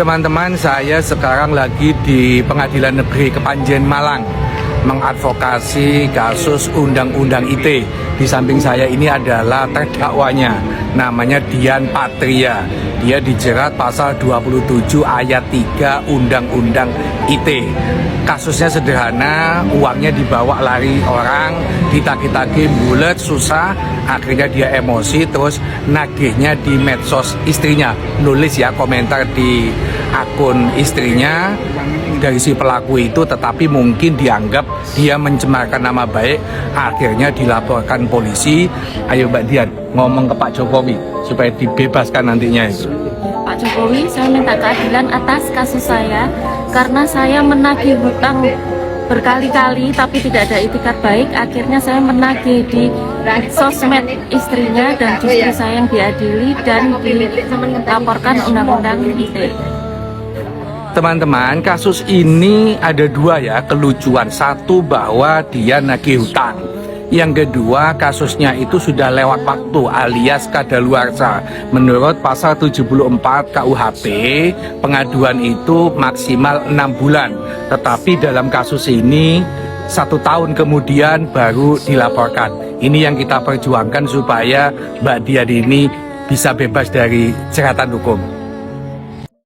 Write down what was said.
Teman-teman, saya sekarang lagi di Pengadilan Negeri Kepanjen Malang mengadvokasi kasus Undang-Undang ITE. Di samping saya ini adalah terdakwanya, namanya Dian Patria. Dia dijerat pasal 27 ayat 3 Undang-Undang ITE. Kasusnya sederhana, uangnya dibawa lari orang, ditagih-tagih bulet, susah, akhirnya dia emosi, terus nagihnya di medsos istrinya, nulis ya komentar di akun istrinya dari si pelaku itu, tetapi mungkin dianggap dia mencemarkan nama baik, akhirnya dilaporkan polisi. Ayo Mbak Dian, ngomong ke Pak Jokowi supaya dibebaskan nantinya itu. Pak Jokowi, saya minta keadilan atas kasus saya karena saya menagih hutang berkali-kali tapi tidak ada itikat baik. Akhirnya saya menagih di sosmed istrinya dan justru saya yang diadili dan dilaporkan Undang-Undang ITE. Teman-teman, kasus ini ada dua ya kelucuan. Satu, bahwa dia nagih hutang. Yang kedua, kasusnya itu sudah lewat waktu alias kadaluarsa. Menurut pasal 74 KUHP, pengaduan itu maksimal 6 bulan. Tetapi dalam kasus ini 1 tahun kemudian baru dilaporkan. Ini yang kita perjuangkan supaya Mbak Dian ini bisa bebas dari jeratan hukum.